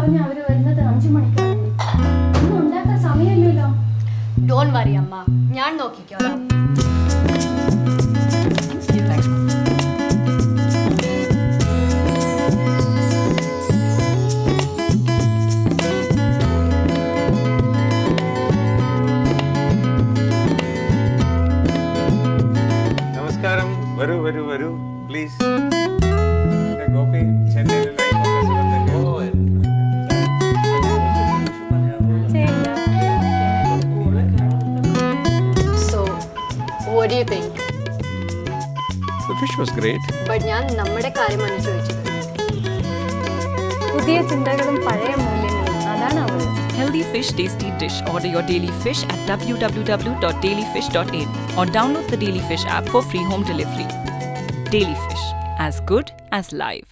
പറഞ്ഞു അവര് വരുന്നത് 5 മണിക്കാണ്. ഒന്നും ഉണ്ടാക്കാൻ സമയമില്ലല്ലോ. ഡോണ്ട് വറി അമ്മ, ഞാൻ നോക്കിക്കോളാം. നമസ്കാരം. വരൂ വരൂ വരൂ പ്ലീസ്. ഗോപി ചെന്നൈയിലെ So, what do you think? The fish was great. But ഞാൻ നമ്മുടെ കാര്യമാണ് ചോദിച്ചത്. പുതിയ ചിന്തകളും പഴയ മൂല്യങ്ങളും അതാണ് അവൾ. Healthy fish tasty dish. Order your Daily Fish at www.dailyfish.in or download the Daily Fish app for free home delivery. Daily Fish, as good as live.